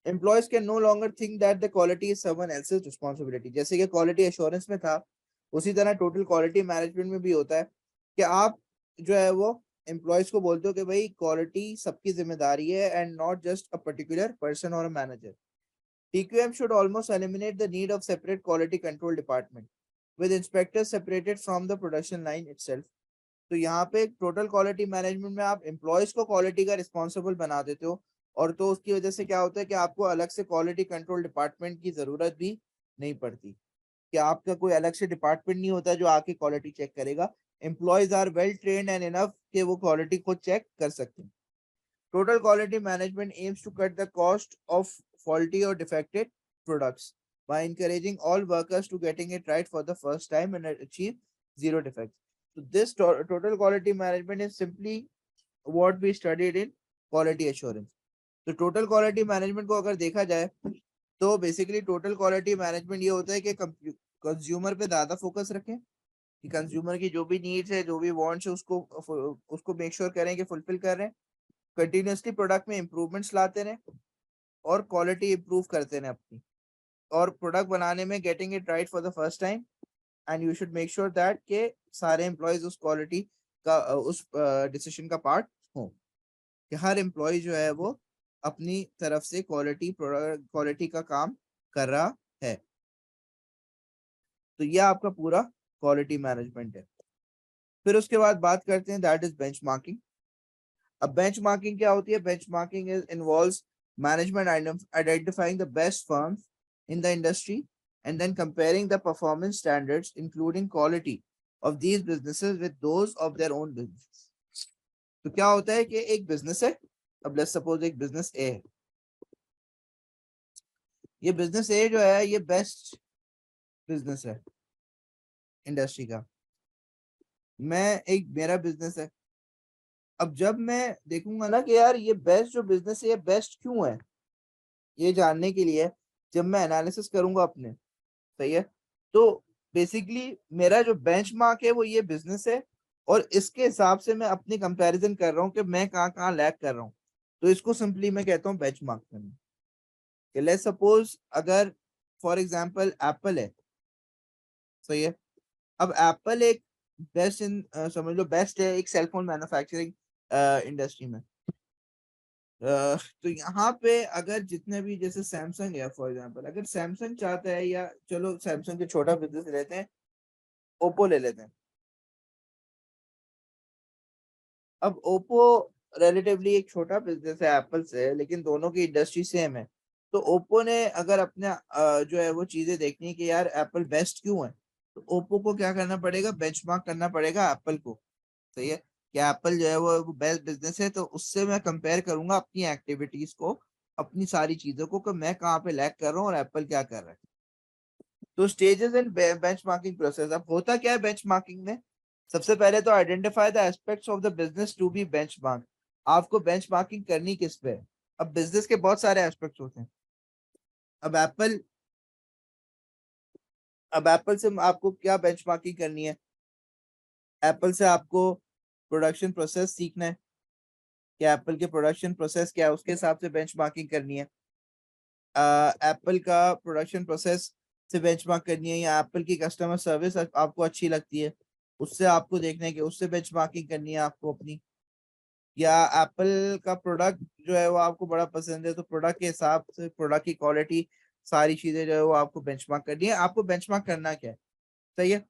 Employees can no longer think that the quality is someone else's responsibility. जैसे कि क्वालिटी एश्योरेंस में था, उसी तरह टोटल क्वालिटी मैनेजमेंट में भी होता है कि आप जो है वो एम्प्लॉयज को बोलते हो कि भाई क्वालिटी सबकी जिम्मेदारी है and not just a particular person or a manager. TQM should almost eliminate the need of separate quality control department with inspectors separated from the production line itself. तो यहाँ पे टोटल क्वालिटी मैनेजमेंट में आप employees को quality का responsible बना देते हो, और तो उसकी वजह से क्या होता है कि आपको अलग से क्वालिटी कंट्रोल डिपार्टमेंट की जरूरत भी नहीं पड़ती, कि आपका कोई अलग से डिपार्टमेंट नहीं होता जो आके क्वालिटी चेक करेगा। Employees are well trained and enough कि वो क्वालिटी खुद चेक कर सकते हैं। Total quality management aims to cut the cost of faulty or defective products by encouraging all workers to getting it right for the first time and achieve zero defects. So this total quality management is simply what we studied in quality assurance. तो total quality management को अगर देखा जाए तो basically total quality management ये होता है कि कंज्यूमर पे ज्यादा फोकस रखें, कि कंज्यूमर की जो भी नीड्स है जो भी वांट्स है उसको मेक श्योर करें कि फुलफिल कर रहे हैं, कंटिन्यूसली प्रोडक्ट में इंप्रूवमेंट्स लाते रहें और क्वालिटी इंप्रूव करते रहें अपनी, और प्रोडक्ट बनाने में getting it right for the first time. And you should make sure that के सारे एम्प्लॉयज उस क्वालिटी का उस डिसीजन का पार्ट हो, कि हर एम्प्लॉय जो है वो अपनी तरफ से क्वालिटी का काम कर रहा है। तो यह आपका पूरा क्वालिटी मैनेजमेंट है। फिर उसके बाद बात करते हैं दैट इज बेंचमार्किंग। अब बेंचमार्किंग क्या होती है? Benchmarking involves management identifying the best firms in the industry and then comparing the performance standards including quality of these businesses with those of their own business. तो क्या होता है कि एक बिजनेस है, अब लेट्स सपोज एक बिजनेस ए है, ये बिजनेस ए जो है ये बेस्ट बिजनेस है इंडस्ट्री का, मेरा बिजनेस है। अब जब मैं देखूंगा ना कि यार ये बेस्ट जो बिजनेस है ये बेस्ट क्यों है, ये जानने के लिए जब मैं एनालिसिस करूंगा अपने, सही है, तो बेसिकली मेरा जो बेंचमार्क है वो ये बिजनेस है, और इसके हिसाब से मैं अपनी कंपैरिजन कर रहा हूँ कि मैं कहाँ कहाँ लैग कर रहा हूँ। तो इसको सिंपली मैं कहता हूँ बेंचमार्क करना। कि लेट्स सपोज अगर फॉर एग्जांपल एप्पल है, सही है, अब एप्पल एक बेस्ट इन समझ लो बेस्ट है एक सेलफोन मैन्युफैक्चरिंग इंडस्ट्री में। तो यहाँ पे अगर जितने भी जैसे सैमसंग है फॉर एग्जांपल, अगर सैमसंग चाहता है, या चलो सैमसंग के छोटा बिजनेस लेते हैं, ओप्पो ले लेते हैं। अब ओप्पो रिलेटिवली एक छोटा बिजनेस है एप्पल से, लेकिन दोनों की इंडस्ट्री सेम है। तो ओप्पो ने अगर अपने जो है वो चीजें देखनी है कि यार एप्पल बेस्ट क्यों है, तो ओप्पो को क्या करना पड़ेगा? बेंचमार्क करना पड़ेगा एप्पल को, सही है, कि एप्पल जो है वो बेस्ट बिजनेस है, तो उससे मैं कंपेयर करूंगा अपनी एक्टिविटीज को, अपनी सारी चीजों को, कि मैं कहाँ पे लैग कर रहा हूँ और एप्पल क्या कर रहा है। तो स्टेजेस इन बेंचमार्किंग प्रोसेस, अब होता क्या है बेंचमार्किंग में? सबसे पहले तो identify the aspects of the business to be benchmark. आपको बेंचमार्किंग करनी किस पे है? अब बिजनेस के बहुत सारे एस्पेक्ट्स होते हैं। अब एप्पल अब एप्पल से आपको क्या बेंचमार्किंग करनी है? एप्पल से आपको प्रोडक्शन प्रोसेस सीखना है, कि एप्पल के प्रोडक्शन प्रोसेस क्या है, उसके हिसाब से बेंचमार्किंग करनी है। एप्पल का प्रोडक्शन प्रोसेस से बेंचमार्क करनी है, या एप्पल की कस्टमर सर्विस आपको अच्छी लगती है, उससे आपको देखना है कि उससे बेंचमार्किंग करनी है आपको अपनी, या एप्पल का प्रोडक्ट जो है वो आपको बड़ा पसंद है, तो प्रोडक्ट के हिसाब से प्रोडक्ट की क्वालिटी सारी चीजें जो है वो आपको बेंचमार्क करनी है। आपको बेंचमार्क करना क्या है, सही है?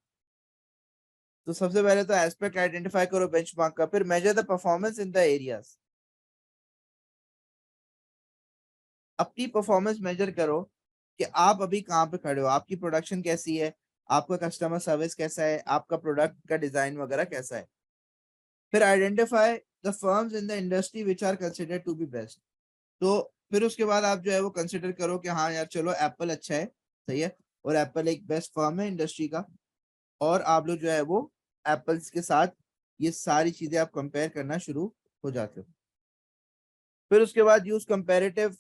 तो सबसे पहले तो एस्पेक्ट आइडेंटिफाई करो बेंचमार्क का, फिर measure the performance in the areas. अपनी परफॉर्मेंस मेजर करो कि आप अभी कहाँ पे खड़े हो, आपकी प्रोडक्शन कैसी है, आपका कस्टमर सर्विस कैसा है, आपका प्रोडक्ट का डिजाइन वगैरह कैसा है। फिर identify the firms in the industry which are considered to be best. तो फिर उसके बाद आप जो है वो कंसिडर करो कि हाँ यार चलो एप्पल अच्छा है, सही है, और एप्पल एक बेस्ट फर्म है इंडस्ट्री का, और आप लोग जो है वो एप्पल्स के साथ ये सारी चीजें आप कंपेयर करना शुरू हो जाते हो। फिर उसके बाद use comparative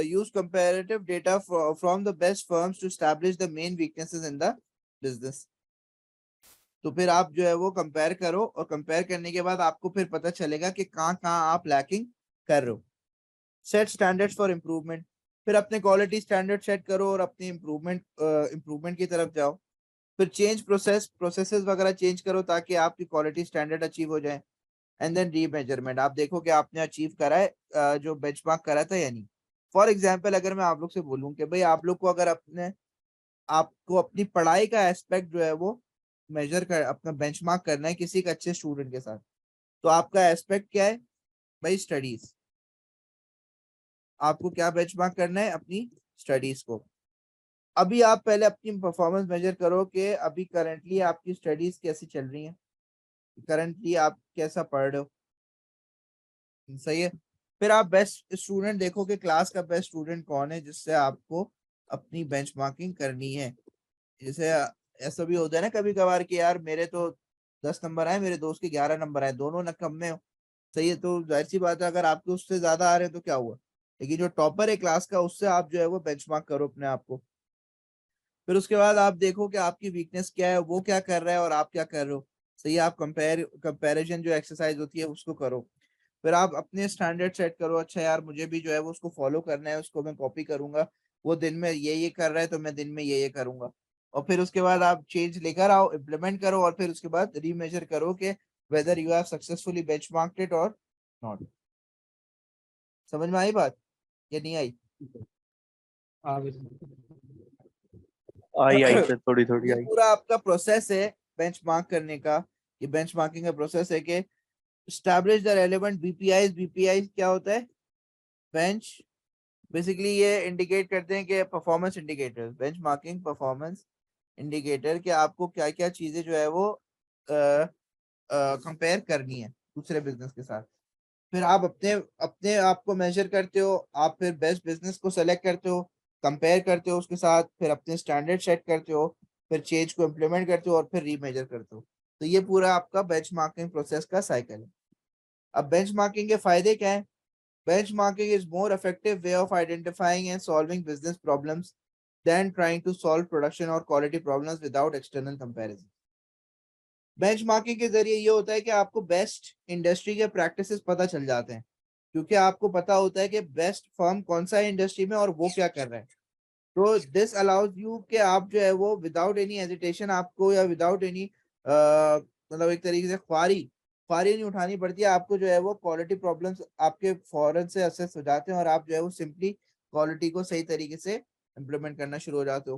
use comparative data from the best firms to establish the main weaknesses in the business. तो फिर आप जो है वो कंपेयर करो, और कंपेयर करने के बाद आपको फिर पता चलेगा कि कहाँ कहाँ आप लैकिंग कर रहे हो. Set standards for improvement. फिर अपने क्वालिटी स्टैंडर्ड सेट करो और अपनी इम्प्रूवमेंट की तरफ जाओ. फिर चेंज प्रोसेसेस वगैरह चेंज करो ताकि आपकी क्वालिटी स्टैंडर्ड अचीव हो जाए. And then remeasurement. आप देखो कि आपने अचीव करा है जो बेंचमार्क करा था या नहीं. फॉर एग्जाम्पल अगर मैं आप लोग से बोलूं कि भाई आप लोग को अगर आपको अपनी पढ़ाई का एस्पेक्ट जो है वो मेजर कर अपना बेंचमार्क करना है किसी एक अच्छे स्टूडेंट के साथ, तो आपका एस्पेक्ट क्या है भाई? स्टडीज. आपको क्या बेंचमार्क करना है? अपनी स्टडीज को. अभी आप पहले अपनी परफॉर्मेंस मेजर करो कि अभी करंटली आपकी स्टडीज कैसी चल रही हैं, करंटली आप कैसा पढ़ रहे हो. सही है. फिर आप बेस्ट स्टूडेंट देखो कि क्लास का बेस्ट स्टूडेंट कौन है जिससे आपको अपनी बेंचमार्किंग करनी है. जैसे ऐसा भी होता है ना कभी कभार कि यार मेरे तो 10 नंबर आए, मेरे दोस्त के 11 नंबर आए, दोनों न कम में हो. सही है. तो जाहिर सी बात है अगर आपके उससे ज्यादा आ रहे हैं तो क्या हुआ, लेकिन जो टॉपर है क्लास का उससे आप जो है वो बेंचमार्क करो अपने आप को. फिर उसके बाद आप देखो कि आपकी वीकनेस क्या है, वो क्या कर रहा है और आप क्या कर रहे हो. सही है. आप कंपैरिजन जो एक्सरसाइज होती है उसको करो. फिर आप अपने स्टैंडर्ड सेट करो. अच्छा यार मुझे भी जो है वो उसको फॉलो करना है, उसको मैं कॉपी करूंगा. वो दिन में ये कर रहा है तो मैं दिन में ये करूंगा. और फिर उसके बाद आप चेंज लेकर आओ, इम्प्लीमेंट करो, और फिर उसके बाद रीमेजर करो कि whether you have successfully benchmarked it or not. समझ में आई बात या नहीं आई? बिल्कुल। आई सर, थोड़ी थोड़ी ये आई। पूरा आपका प्रोसेस है बेंचमार्क करने का. ये बेंचमार्किंग का प्रोसेस है कि establish the relevant BPIs. BPIs क्या होता है? बेंच. बेसिकली ये इंडिकेट करते हैं कि performance indicator, bench marking performance indicator, कि आपको क्या क्या चीजें जो है वो कंपेयर करनी है दूसरे बिजनेस के साथ. फिर आप अपने अपने आप को मेजर करते हो. आप फिर बेस्ट बिजनेस को सेलेक्ट करते हो, कंपेयर करते हो उसके साथ, फिर अपने स्टैंडर्ड सेट करते हो, फिर चेंज को इम्प्लीमेंट करते हो और फिर रीमेजर करते हो. तो ये पूरा आपका बेंच मार्किंग प्रोसेस का साइकिल है. अब बेंच मार्किंग के फायदे क्या है? Benchmarking is more effective way of identifying and solving business problems than trying to solve production or quality problems without external comparison. Benchmarking के जरिए ये होता है कि आपको बेस्ट इंडस्ट्री के प्रैक्टिसेस पता चल जाते हैं, क्योंकि आपको पता होता है कि बेस्ट फर्म कौन सा है इंडस्ट्री में और वो क्या कर रहा है. तो दिस अलाउज यू कि आप जो है वो विदाउट एनी हेजिटेशन आपको, या विदाउट एनी मतलब एक तरीके से ख्वारी ख्वारी नहीं उठानी पड़ती है आपको. जो है वो क्वालिटी प्रॉब्लम्स आपके फौरन से असेस हो जाते हैं और आप जो है वो सिंपली क्वालिटी को सही तरीके से इम्प्लीमेंट करना शुरू हो जाते हो.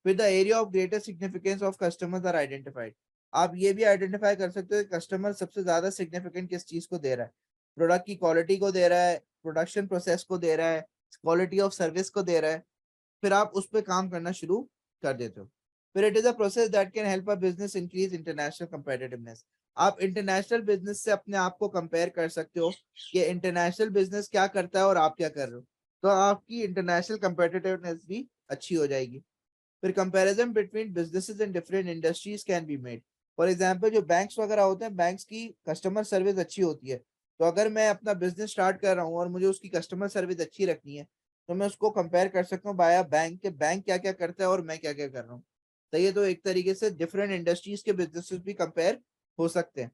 फिर the area of greater significance of customers are identified. आप ये भी आइडेंटिफाई कर सकते हो कि कस्टमर सबसे ज्यादा सिग्निफिकेंट किस चीज को दे रहा है. प्रोडक्ट की क्वालिटी को दे रहा है, प्रोडक्शन प्रोसेस को दे रहा है, क्वालिटी ऑफ सर्विस को दे रहा है. फिर आप उस पर काम करना शुरू कर देते हो. फिर it is a process that can help a business increase international competitiveness. आप इंटरनेशनल बिजनेस से अपने आप को कंपेयर कर सकते हो कि इंटरनेशनल बिजनेस क्या करता है और आप क्या कर रहे हो, तो आपकी इंटरनेशनल कंपेटिटिवनेस भी अच्छी हो जाएगी. फिर comparison between businesses in different industries can be made. For example जो बैंक्स वगैरह होते हैं, बैंक्स की कस्टमर सर्विस अच्छी होती है. तो अगर मैं अपना बिजनेस स्टार्ट कर रहा हूँ और मुझे उसकी कस्टमर सर्विस अच्छी रखनी है, तो मैं उसको कंपेयर कर सकता हूँ बाया बैंक के, बैंक क्या क्या करता है और मैं क्या क्या कर रहा हूँ. तो ये तो एक तरीके से डिफरेंट इंडस्ट्रीज के बिजनेसेस भी कंपेयर हो सकते हैं.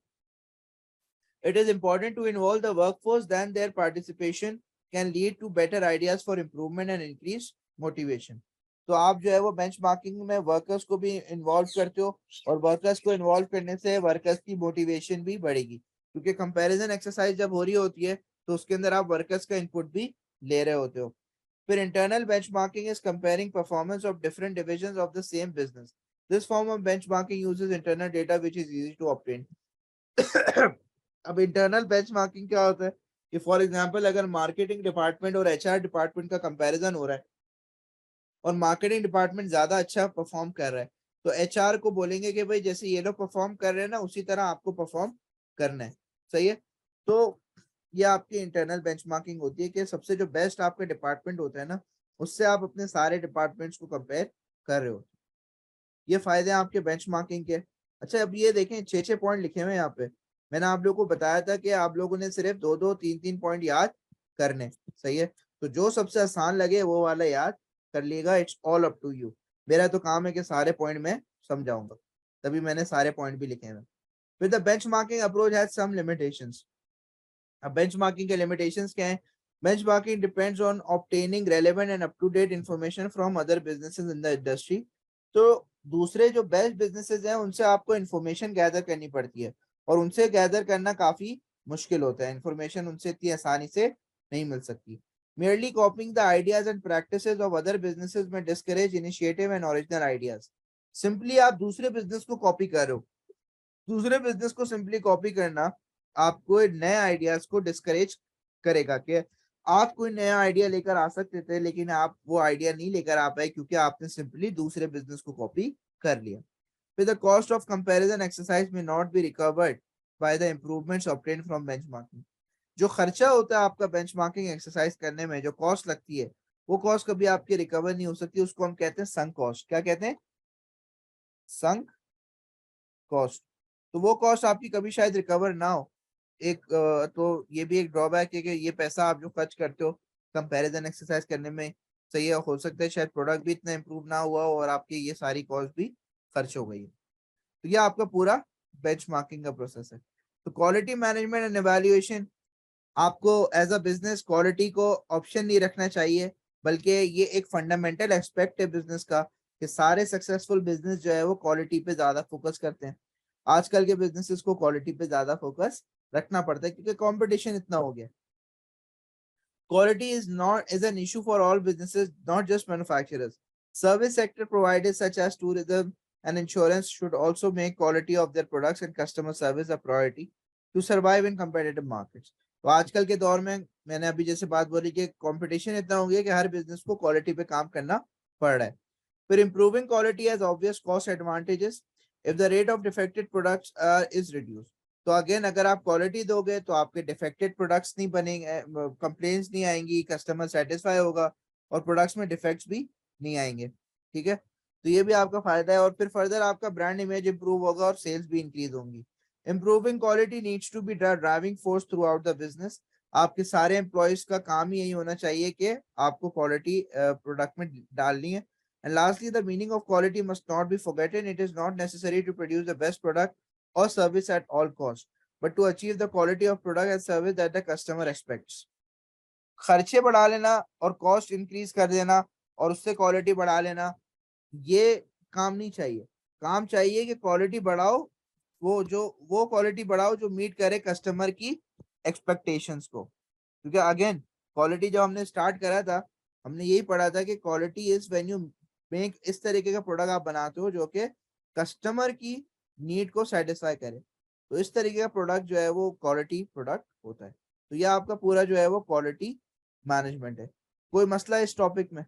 It is important to involve the workforce, then their participation can lead to better ideas for improvement and increased motivation. तो आप जो है वो बेंचमार्किंग में वर्कर्स को भी इन्वॉल्व करते हो, और वर्कर्स को इन्वॉल्व करने से वर्कर्स की मोटिवेशन भी बढ़ेगी, क्योंकि कंपैरिजन एक्सरसाइज जब हो रही होती है तो उसके अंदर आप वर्कर्स का इनपुट भी ले रहे होते हो. फिर internal benchmarking is comparing performance of different divisions of the same business. This form of benchmarking uses internal data which is easy to obtain. अब इंटरनल बेंचमार्किंग क्या होता है कि फॉर एग्जांपल अगर मार्केटिंग डिपार्टमेंट और एचआर डिपार्टमेंट का comparison हो रहा है और मार्केटिंग डिपार्टमेंट ज्यादा अच्छा परफॉर्म कर रहा है, तो एचआर को बोलेंगे कि भाई जैसे ये लोग परफॉर्म कर रहे हैं ना उसी तरह आपको परफॉर्म करना है. सही है. तो ये आपकी इंटरनल बेंचमार्किंग होती है कि सबसे जो बेस्ट आपका डिपार्टमेंट होता है ना, उससे आप अपने सारे डिपार्टमेंट्स को कंपेयर कर रहे हो. ये फायदे हैं आपके बेंचमार्किंग के. अच्छा अब ये देखें 6 पॉइंट लिखे हुए हैं यहाँ पे। मैंने आप लोगों को बताया था कि आप लोगों ने सिर्फ 2-2 3-3 पॉइंट याद करने, सही है। तो जो सबसे आसान लगे वो वाला याद कर लिएगा, it's all up to you. मेरा तो काम है कि सारे पॉइंट मैं समझाऊंगा, तभी मैंने सारे पॉइंट भी लिखे हैं। फिर the benchmarking approach has some limitations. अब बेंचमार्किंग के लिमिटेशंस क्या है? Benchmarking depends on obtaining relevant and up to date information from other businesses in the industry. तो दूसरे जो बेस्ट बिजनेसेस हैं उनसे आपको इंफॉर्मेशन गैदर करनी पड़ती है, और उनसे गैदर करना काफी मुश्किल होता है, इंफॉर्मेशन उनसे इतनी आसानी से नहीं मिल सकती। merely copying the ideas and practices of other businesses may discourage initiative and original ideas। Simply आप दूसरे बिजनेस को कॉपी कर रहे हो, दूसरे बिजनेस को सिंपली कॉपी करना आपको नए आइडियाज को डिस्करेज करेगा कि आप कोई नया आइडिया लेकर आ सकते थे लेकिन आप वो आइडिया नहीं लेकर आ पाए क्योंकि आपने सिंपली दूसरे बिजनेस को कॉपी कर लिया। फिर the cost of comparison exercise में not be recovered by the improvements obtained from benchmarking. जो खर्चा होता है आपका बेंचमार्किंग एक्सरसाइज करने में, जो कॉस्ट लगती है, वो कॉस्ट कभी आपकी रिकवर नहीं हो सकती। उसको हम कहते हैं संक कॉस्ट। क्या कहते हैं? Sunk cost. तो वो कॉस्ट आपकी कभी शायद रिकवर ना हो। एक तो ये भी एक ड्रॉबैक है कि ये पैसा आप जो खर्च करते हो कंपैरिजन एक्सरसाइज करने में, सही है, हो सकता है शायद प्रोडक्ट भी इतना इम्प्रूव ना हुआ हो और आपकी ये सारी कॉस्ट भी खर्च हो गई है। तो ये आपका पूरा बेंचमार्किंग का प्रोसेस है। तो क्वालिटी मैनेजमेंट एंड एवेल्युएशन, आपको एज अ बिजनेस क्वालिटी को ऑप्शन नहीं रखना चाहिए, बल्कि ये एक फंडामेंटल एस्पेक्ट है बिजनेस का कि सारे सक्सेसफुल बिजनेस जो है वो क्वालिटी पे ज्यादा फोकस करते हैं। आजकल के बिजनेसेस को क्वालिटी पे ज्यादा फोकस रखना पड़ता है क्योंकि कंपटीशन इतना हो गया। Quality is an issue for all businesses, not just manufacturers. Service sector providers such as tourism and insurance should also make quality of their products and customer service a priority to survive in competitive markets. तो आजकल के दौर में मैंने अभी जैसे बात बोली कि कंपटीशन इतना हो गया कि हर बिजनेस को क्वालिटी पे काम करना पड़ रहा है। फिर improving quality has obvious cost advantages if the rate of defected products is reduced। तो अगेन अगर आप क्वालिटी दोगे तो आपके डिफेक्टेड प्रोडक्ट्स नहीं बनेंगे, कंप्लेन्स नहीं आएंगी, कस्टमर सेटिस्फाई होगा और प्रोडक्ट्स में डिफेक्ट्स भी नहीं आएंगे। ठीक है, तो ये भी आपका फायदा है। और फिर फर्दर आपका ब्रांड इमेज इंप्रूव होगा और सेल्स भी इंक्रीज होंगी। Improving quality needs to be driving force throughout the business. आपके सारे एम्प्लॉयज का काम ही यही होना चाहिए कि आपको क्वालिटी प्रोडक्ट में डालनी है। And lastly, the meaning of quality must not be forgotten. It is not necessary to produce the best product or service at all costs, but to achieve the quality of product and service that the customer expects। खर्चे बढ़ा लेना और cost increase कर देना और उससे quality बढ़ा लेना, ये काम नहीं चाहिए। काम चाहिए कि क्वालिटी बढ़ाओ, वो क्वालिटी बढ़ाओ जो मीट करे कस्टमर की एक्सपेक्टेशंस को। क्योंकि अगेन क्वालिटी जब हमने स्टार्ट करा था हमने यही पढ़ा था कि quality is when you make, इस तरीके का प्रोडक्ट आप बनाते हो जो कि कस्टमर की नीड को सेटिस्फाई करे। तो इस तरीके का प्रोडक्ट जो है वो क्वालिटी प्रोडक्ट होता है। तो ये आपका पूरा जो है वो क्वालिटी मैनेजमेंट है। कोई मसला है इस टॉपिक में?